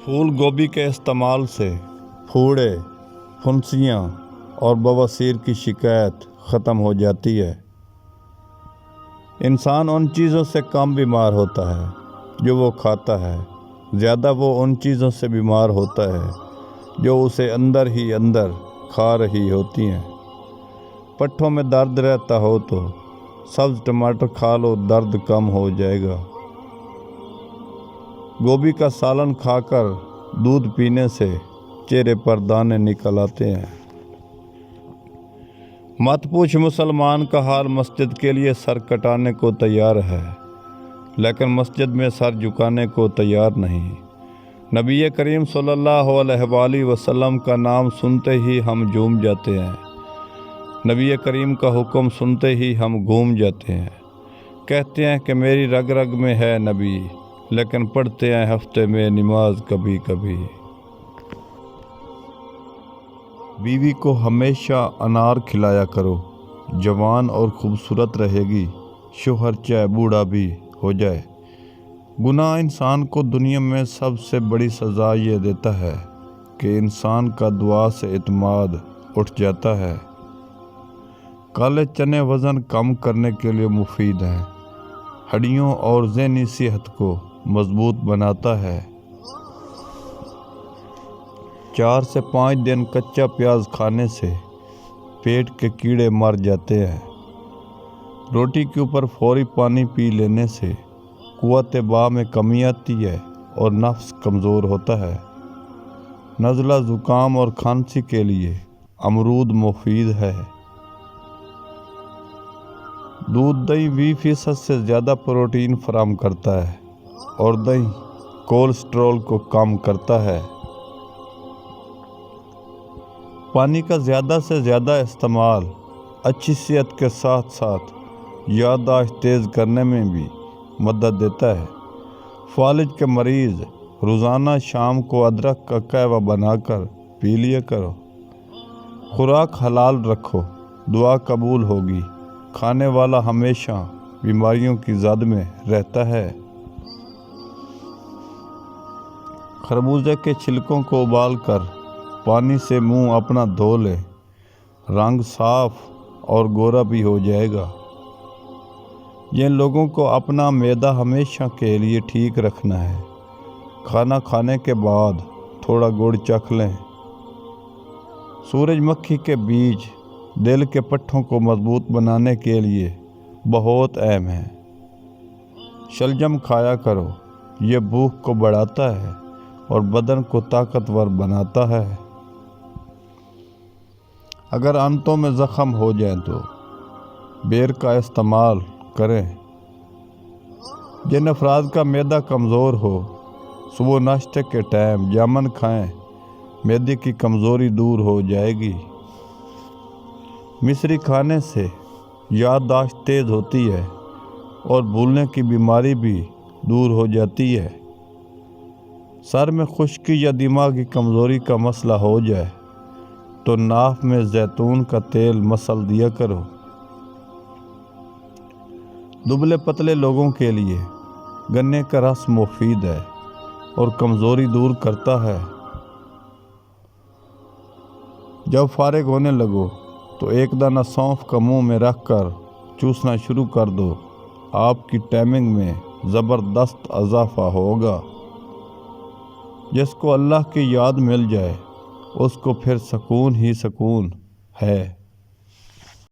پھول گوبھی کے استعمال سے پھوڑے، پھنسیاں اور بواسیر کی شکایت ختم ہو جاتی ہے۔ انسان ان چیزوں سے کم بیمار ہوتا ہے جو وہ کھاتا ہے، زیادہ وہ ان چیزوں سے بیمار ہوتا ہے جو اسے اندر ہی اندر کھا رہی ہوتی ہیں۔ پٹھوں میں درد رہتا ہو تو سبز ٹماٹر کھا لو، درد کم ہو جائے گا۔ گوبھی کا سالن کھا کر دودھ پینے سے چہرے پر دانے نکل آتے ہیں۔ مت پوچھ مسلمان کا حال مسجد کے لیے سر کٹانے کو تیار ہے، لیکن مسجد میں سر جھکانے کو تیار نہیں۔ نبی کریم صلی اللہ علیہ وآلہ وسلم کا نام سنتے ہی ہم جھوم جاتے ہیں، نبی کریم کا حکم سنتے ہی ہم گھوم جاتے ہیں۔ کہتے ہیں کہ میری رگ رگ میں ہے نبی، لیکن پڑھتے ہیں ہفتے میں نماز کبھی کبھی۔ بیوی کو ہمیشہ انار کھلایا کرو، جوان اور خوبصورت رہے گی، شوہر چاہے بوڑھا بھی ہو جائے۔ گناہ انسان کو دنیا میں سب سے بڑی سزا یہ دیتا ہے کہ انسان کا دعا سے اعتماد اٹھ جاتا ہے۔ کالے چنے وزن کم کرنے کے لیے مفید ہیں، ہڈیوں اور ذہنی صحت کو مضبوط بناتا ہے۔ 4 سے 5 دن کچا پیاز کھانے سے پیٹ کے کیڑے مر جاتے ہیں۔ روٹی کے اوپر فوری پانی پی لینے سے قوت باء میں کمی آتی ہے اور نفس کمزور ہوتا ہے۔ نزلہ، زکام اور کھانسی کے لیے امرود مفید ہے۔ دودھ دہی 20% سے زیادہ پروٹین فراہم کرتا ہے اور دہی کولیسٹرول کو کم کرتا ہے۔ پانی کا زیادہ سے زیادہ استعمال اچھی صحت کے ساتھ ساتھ یادداشت تیز کرنے میں بھی مدد دیتا ہے۔ فالج کے مریض روزانہ شام کو ادرک کا قہوہ بنا کر پی لیا کرو۔ خوراک حلال رکھو، دعا قبول ہوگی۔ کھانے والا ہمیشہ بیماریوں کی زد میں رہتا ہے۔ خربوزے کے چھلکوں کو ابال کر پانی سے منہ اپنا دھو لے، رنگ صاف اور گورا بھی ہو جائے گا۔ جن لوگوں کو اپنا معدہ ہمیشہ کے لیے ٹھیک رکھنا ہے، کھانا کھانے کے بعد تھوڑا گڑ چکھ لیں۔ سورج مکھی کے بیج دل کے پٹھوں کو مضبوط بنانے کے لیے بہت اہم ہیں۔ شلجم کھایا کرو، یہ بھوک کو بڑھاتا ہے اور بدن کو طاقتور بناتا ہے۔ اگر آنتوں میں زخم ہو جائیں تو بیر کا استعمال کریں۔ جن افراد کا معدہ کمزور ہو، صبح ناشتے کے ٹائم جامن کھائیں، معدے کی کمزوری دور ہو جائے گی۔ مصری کھانے سے یادداشت تیز ہوتی ہے اور بھولنے کی بیماری بھی دور ہو جاتی ہے۔ سر میں خشکی یا دماغی کمزوری کا مسئلہ ہو جائے تو ناف میں زیتون کا تیل مسل دیا کرو۔ دبلے پتلے لوگوں کے لیے گنے کا رس مفید ہے اور کمزوری دور کرتا ہے۔ جب فارغ ہونے لگو تو ایک دانہ سونف کا منہ میں رکھ کر چوسنا شروع کر دو، آپ کی ٹائمنگ میں زبردست اضافہ ہوگا۔ جس کو اللہ کی یاد مل جائے اس کو پھر سکون ہی سکون ہے۔